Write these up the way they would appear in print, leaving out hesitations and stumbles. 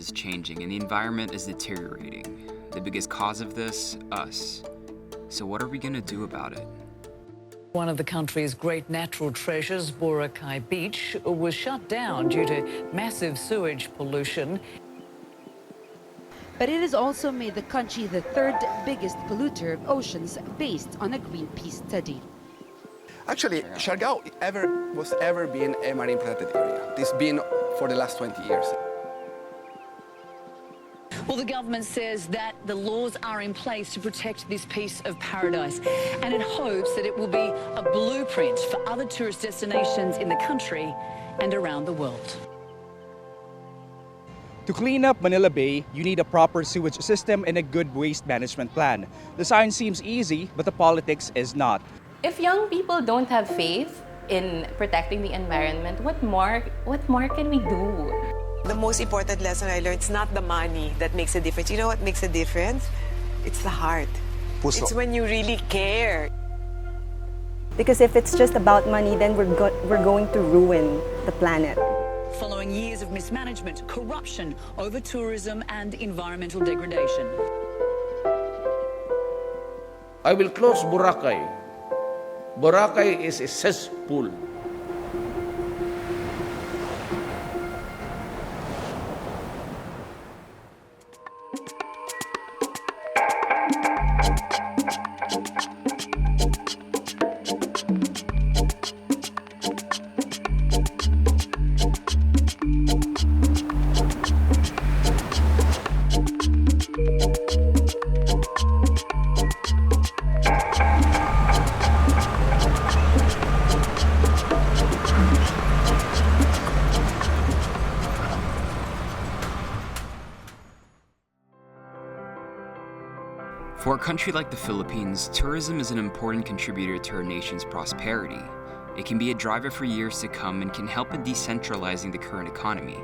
is changing and the environment is deteriorating. The biggest cause of this, us. So what are we going to do about it? One of the country's great natural treasures, Boracay Beach, was shut down due to massive sewage pollution. But it has also made the country the third biggest polluter of oceans based on a Greenpeace study. Actually, Siargao was ever been a marine protected area. It's been for the last 20 years. Well, the government says that the laws are in place to protect this piece of paradise, and it hopes that it will be a blueprint for other tourist destinations in the country and around the world. To clean up Manila Bay, you need a proper sewage system and a good waste management plan. The science seems easy, but the politics is not. If young people don't have faith in protecting the environment, what more can we do? The most important lesson I learned is not the money that makes a difference. You know what makes a difference? It's the heart. Puso. It's when you really care. Because if it's just about money, then we're going to ruin the planet. Following years of mismanagement, corruption, over-tourism and environmental degradation. I will close Boracay. Boracay is a cesspool. For a country like the Philippines, tourism is an important contributor to our nation's prosperity. It can be a driver for years to come and can help in decentralizing the current economy,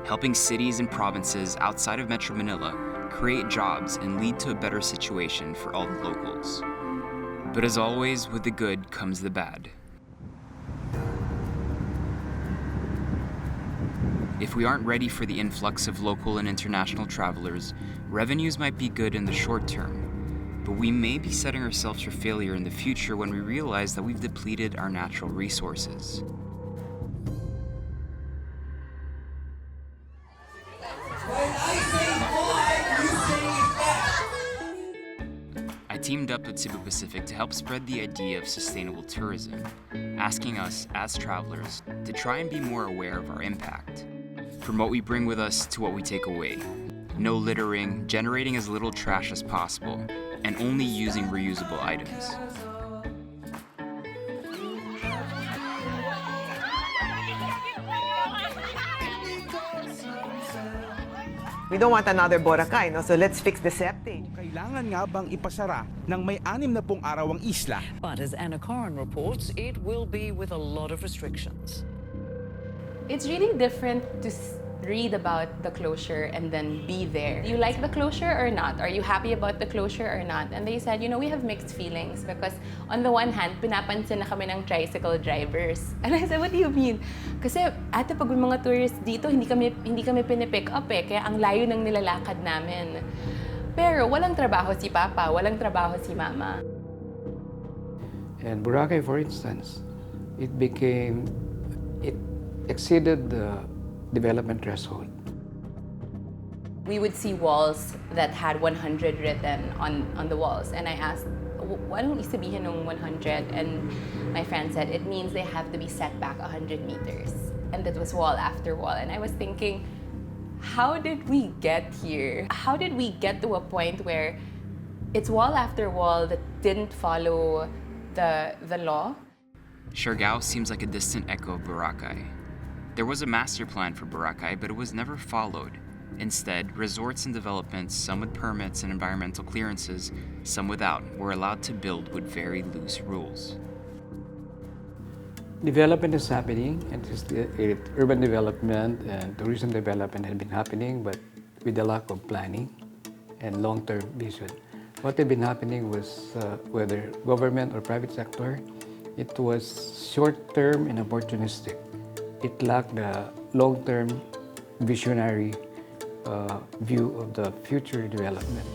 helping cities and provinces outside of Metro Manila create jobs and lead to a better situation for all the locals. But as always, with the good comes the bad. If we aren't ready for the influx of local and international travelers, revenues might be good in the short term, but we may be setting ourselves for failure in the future when we realize that we've depleted our natural resources. I teamed up with Cebu Pacific to help spread the idea of sustainable tourism, asking us, as travelers, to try and be more aware of our impact. From what we bring with us to what we take away. No littering, generating as little trash as possible, and only using reusable items. We don't want another Boracay, no? So let's fix the septic. Kailangan nga bang ipasara ng may 60 araw ang isla? But as Anna Corin reports, it will be with a lot of restrictions. It's really different to read about the closure and then be there. You like the closure or not? Are you happy about the closure or not? And they said, you know, we have mixed feelings because on the one hand, pinapansin na kami ng tricycle drivers. And I said, what do you mean? Kasi ate, pag may mga tourists dito, hindi kami pinipick up eh, kaya ang layo ng nilalakad namin. Pero walang trabaho si Papa, walang trabaho si Mama. And Boracay, for instance, it exceeded the development threshold. We would see walls that had 100 written on the walls. And I asked, why don't you sabihin ng 100? And my friend said, it means they have to be set back 100 meters. And that was wall after wall. And I was thinking, how did we get here? How did we get to a point where it's wall after wall that didn't follow the law? Siargao seems like a distant echo of Boracay. There was a master plan for Boracay, but it was never followed. Instead, resorts and developments, some with permits and environmental clearances, some without, were allowed to build with very loose rules. Development is happening, and urban development and tourism development had been happening, but with a lack of planning and long-term vision. What had been happening was, whether government or private sector, it was short-term and opportunistic. It lacked the long-term visionary view of the future development.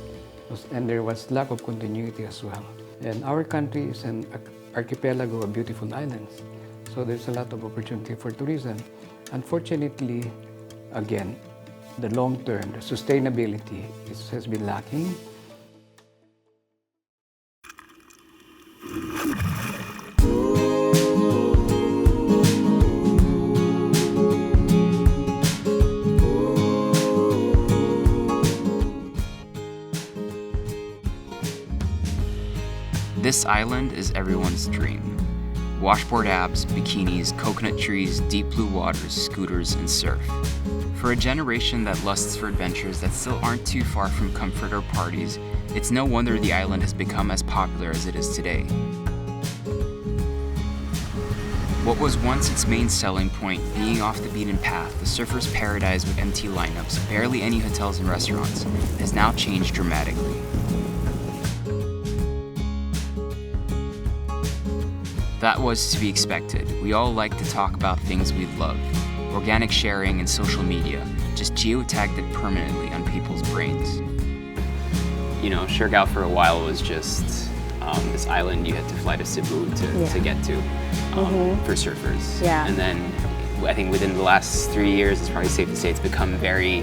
And there was lack of continuity as well. And our country is an archipelago of beautiful islands. So there's a lot of opportunity for tourism. Unfortunately, again, the long term, the sustainability has been lacking. This island is everyone's dream. Washboard abs, bikinis, coconut trees, deep blue waters, scooters, and surf. For a generation that lusts for adventures that still aren't too far from comfort or parties, it's no wonder the island has become as popular as it is today. What was once its main selling point, being off the beaten path, the surfer's paradise with empty lineups, barely any hotels and restaurants, has now changed dramatically. That was to be expected. We all like to talk about things we love. Organic sharing and social media just geotagged it permanently on people's brains. You know, Siargao for a while was just this island you had to fly to Cebu to get to for surfers. Yeah. And then I think within the last 3 years, it's probably safe to say it's become very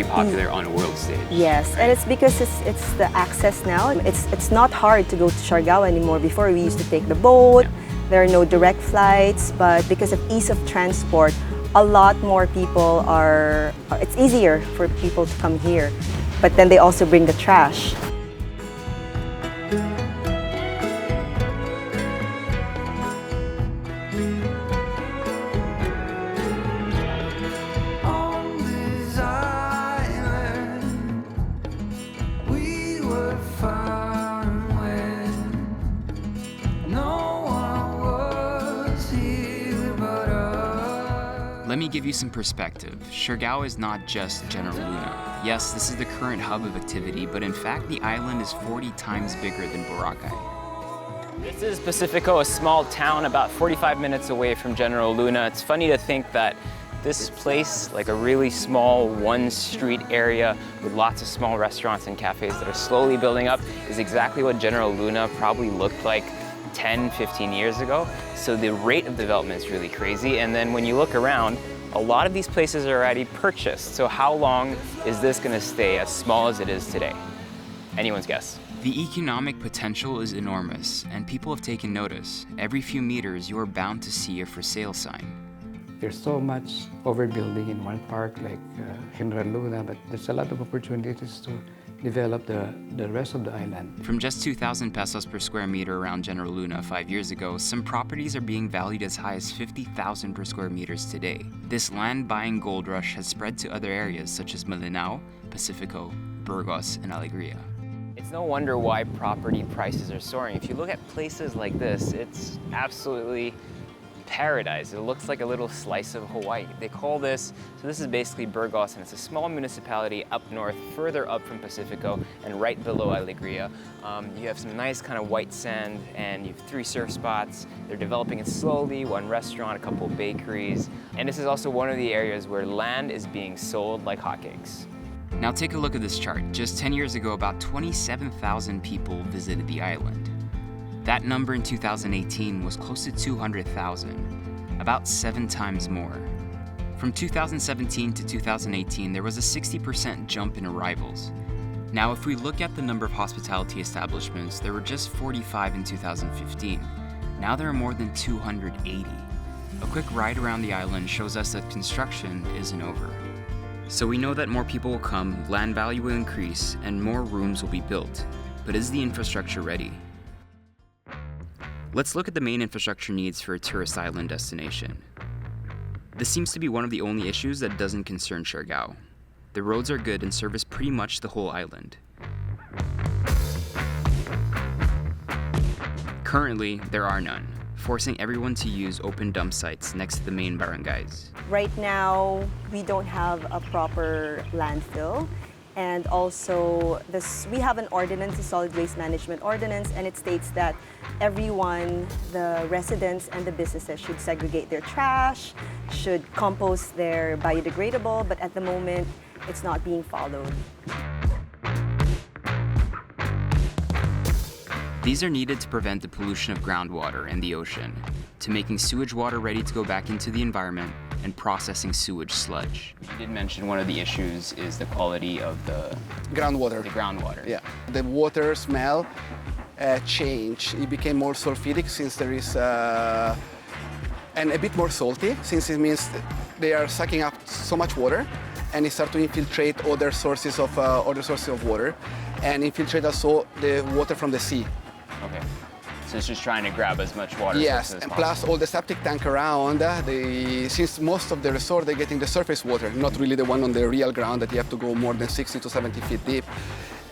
popular on a world stage. Yes, and it's because it's the access now. It's not hard to go to Siargao anymore. Before we used to take the boat, there are no direct flights, but because of ease of transport, a lot more people it's easier for people to come here. But then they also bring the trash. Let me give you some perspective. Siargao is not just General Luna. Yes, this is the current hub of activity, but in fact the island is 40 times bigger than Boracay. This is Pacifico, a small town about 45 minutes away from General Luna. It's funny to think that this place, like a really small one-street area with lots of small restaurants and cafes that are slowly building up, is exactly what General Luna probably looked like 10, 15 years ago. So the rate of development is really crazy. And then when you look around, a lot of these places are already purchased. So how long is this going to stay as small as it is today? Anyone's guess? The economic potential is enormous, and people have taken notice. Every few meters, you are bound to see a for sale sign. There's so much overbuilding in one park like General Luna, but there's a lot of opportunities to develop the rest of the island. From just 2,000 pesos per square meter around General Luna 5 years ago, some properties are being valued as high as 50,000 per square meters today. This land-buying gold rush has spread to other areas such as Malinao, Pacifico, Burgos, and Alegria. It's no wonder why property prices are soaring. If you look at places like this, it's absolutely paradise. It looks like a little slice of Hawaii. They call this, so this is basically Burgos, and it's a small municipality up north, further up from Pacifico, and right below Alegria. You have some nice kind of white sand, and you have 3 surf spots. They're developing it slowly, 1 restaurant, a couple bakeries, and this is also one of the areas where land is being sold like hotcakes. Now take a look at this chart. Just 10 years ago, about 27,000 people visited the island. That number in 2018 was close to 200,000, about 7 times more. From 2017 to 2018, there was a 60% jump in arrivals. Now, if we look at the number of hospitality establishments, there were just 45 in 2015. Now there are more than 280. A quick ride around the island shows us that construction isn't over. So we know that more people will come, land value will increase, and more rooms will be built. But is the infrastructure ready? Let's look at the main infrastructure needs for a tourist island destination. This seems to be one of the only issues that doesn't concern Siargao. The roads are good and service pretty much the whole island. Currently, there are none, forcing everyone to use open dump sites next to the main barangays. Right now, we don't have a proper landfill. And also, we have an ordinance, a solid waste management ordinance, and it states that everyone, the residents and the businesses, should segregate their trash, should compost their biodegradable, but at the moment, it's not being followed. These are needed to prevent the pollution of groundwater and the ocean, to making sewage water ready to go back into the environment, and processing sewage sludge. You did mention one of the issues is the quality of the Groundwater. Yeah. The water smell changed. It became more sulfidic since there is, and a bit more salty since it means they are sucking up so much water, and it start to infiltrate other sources of water, and infiltrate also the water from the sea. Okay. So it's just trying to grab as much water Yes, as and possible. plus all the septic tank around, since most of the resort they're getting the surface water, not really the one on the real ground that you have to go more than 60 to 70 feet deep.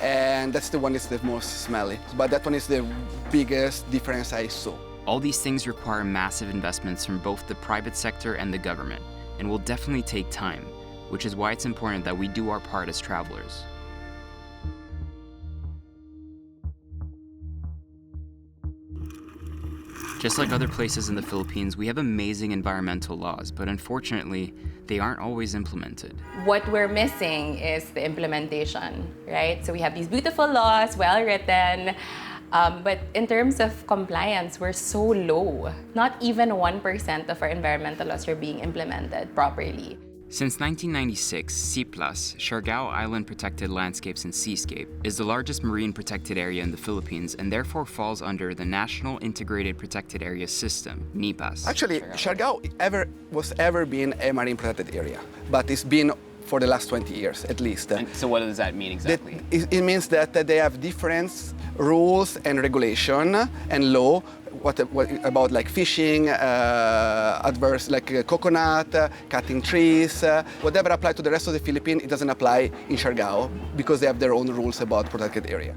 And that's the one that's the most smelly. But that one is the biggest difference I saw. All these things require massive investments from both the private sector and the government, and will definitely take time, which is why it's important that we do our part as travelers. Just like other places in the Philippines, we have amazing environmental laws, but unfortunately, they aren't always implemented. What we're missing is the implementation, right? So we have these beautiful laws, well written, but in terms of compliance, we're so low. Not even 1% of our environmental laws are being implemented properly. Since 1996, SEA+, Siargao Island Protected Landscapes and Seascape, is the largest marine protected area in the Philippines and therefore falls under the National Integrated Protected Area System, NIPAS. Actually, Siargao was ever been a marine protected area, but it's been for the last 20 years at least. And so what does that mean exactly? It means that they have different rules and regulation and law what about like fishing, adverse like coconut, cutting trees, whatever apply to the rest of the Philippines, it doesn't apply in Siargao because they have their own rules about protected area.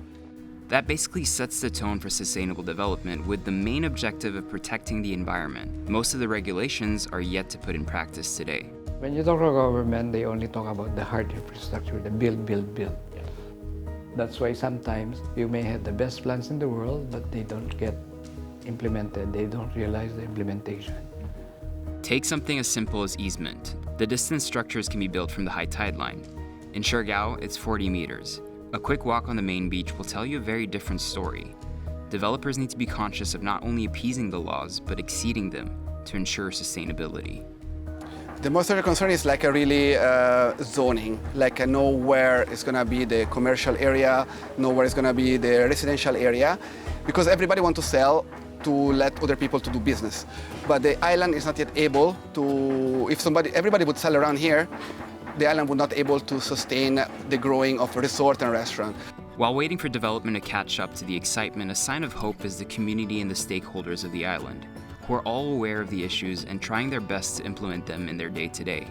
That basically sets the tone for sustainable development with the main objective of protecting the environment. Most of the regulations are yet to put in practice today. When you talk about government, they only talk about the hard infrastructure, the build. That's why sometimes you may have the best plans in the world, but they don't get implemented. They don't realize the implementation. Take something as simple as easement. The distance structures can be built from the high tide line. In Siargao, it's 40 meters. A quick walk on the main beach will tell you a very different story. Developers need to be conscious of not only appeasing the laws, but exceeding them to ensure sustainability. The most of the concern is like a really zoning, like know where is going to be the commercial area, know where is going to be the residential area, because everybody wants to sell to let other people to do business. But the island is not yet able to, if everybody would sell around here, the island would not able to sustain the growing of resort and restaurant. While waiting for development to catch up to the excitement, a sign of hope is the community and the stakeholders of the island, who are all aware of the issues and trying their best to implement them in their day-to-day.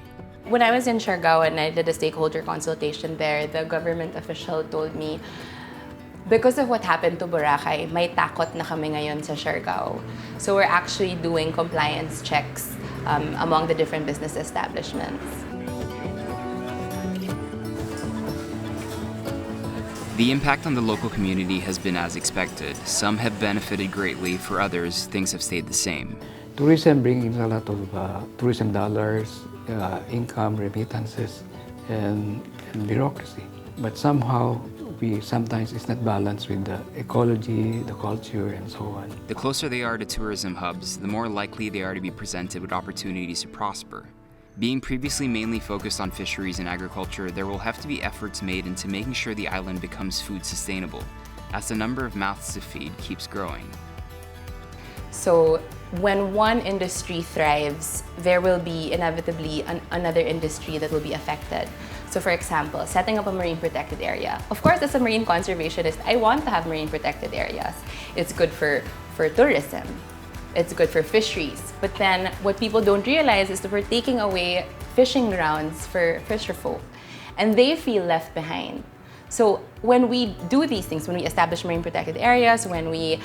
When I was in Siargao and I did a stakeholder consultation there, the government official told me, because of what happened to Boracay, may takot na kami ngayon sa Siargao. So we're actually doing compliance checks among the different business establishments. The impact on the local community has been as expected. Some have benefited greatly, for others, things have stayed the same. Tourism brings a lot of tourism dollars, income, remittances, and bureaucracy. But somehow, sometimes it's not balanced with the ecology, the culture, and so on. The closer they are to tourism hubs, the more likely they are to be presented with opportunities to prosper. Being previously mainly focused on fisheries and agriculture, there will have to be efforts made into making sure the island becomes food sustainable, as the number of mouths to feed keeps growing. So when one industry thrives, there will be inevitably another industry that will be affected. So for example, setting up a marine protected area. Of course, as a marine conservationist, I want to have marine protected areas. It's good for tourism. It's good for fisheries. But then what people don't realize is that we're taking away fishing grounds for fisherfolk, and they feel left behind. So when we do these things, when we establish marine protected areas, when we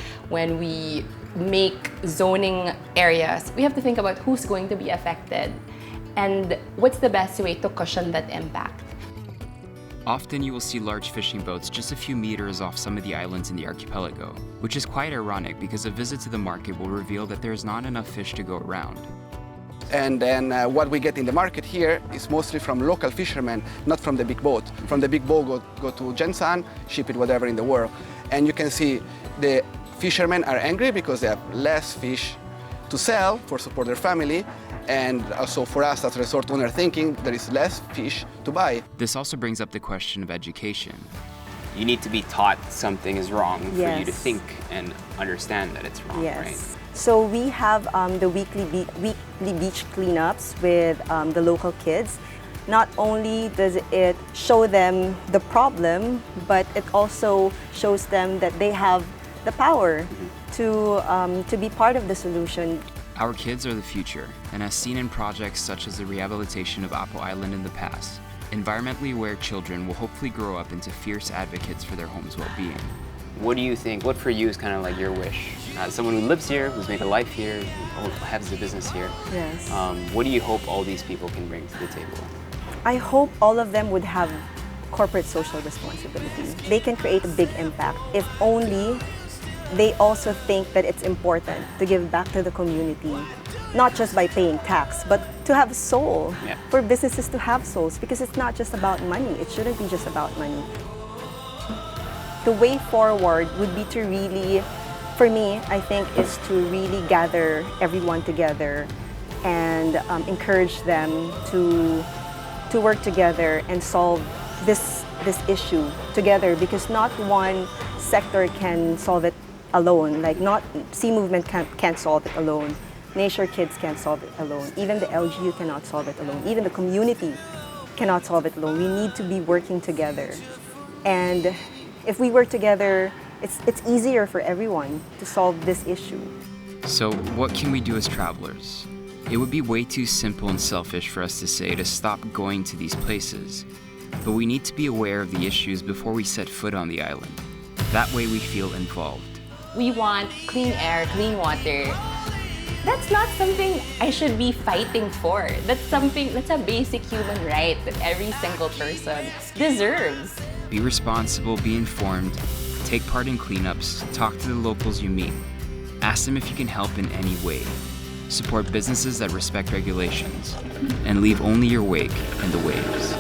make zoning areas, we have to think about who's going to be affected and what's the best way to cushion that impact. Often you will see large fishing boats just a few meters off some of the islands in the archipelago, which is quite ironic because a visit to the market will reveal that there is not enough fish to go around. And then what we get in the market here is mostly from local fishermen, not from the big boat. From the big boat, go to Gensan, ship it whatever in the world. And you can see the fishermen are angry because they have less fish to sell for support their family. And also for us as resort owner thinking, there is less fish to buy. This also brings up the question of education. You need to be taught something is wrong for you to Yes. think and understand that it's wrong, Yes. right? So we have the weekly beach cleanups with the local kids. Not only does it show them the problem, but it also shows them that they have the power to be part of the solution. Our kids are the future, and as seen in projects such as the rehabilitation of Apo Island in the past, environmentally aware children will hopefully grow up into fierce advocates for their home's well-being. What do you think, what for you is kind of like your wish? As someone who lives here, who's made a life here, who has a business here, Yes. what do you hope all these people can bring to the table? I hope all of them would have corporate social responsibility. They can create a big impact if only they also think that it's important to give back to the community, not just by paying tax, but to have soul, Yeah. for businesses to have souls, because it's not just about money. It shouldn't be just about money. The way forward would be to really, for me, I think, is to really gather everyone together and encourage them to work together and solve this issue together, because not one sector can solve it alone. Like, not Sea Movement can't solve it alone. Nature Kids can't solve it alone. Even the LGU cannot solve it alone. Even the community cannot solve it alone. We need to be working together. And if we work together, it's easier for everyone to solve this issue. So what can we do as travelers? It would be way too simple and selfish for us to say to stop going to these places. But we need to be aware of the issues before we set foot on the island. That way we feel involved. We want clean air, clean water. That's not something I should be fighting for. That's a basic human right that every single person deserves. Be responsible, be informed, take part in cleanups, talk to the locals you meet. Ask them if you can help in any way. Support businesses that respect regulations, and leave only your wake in the waves.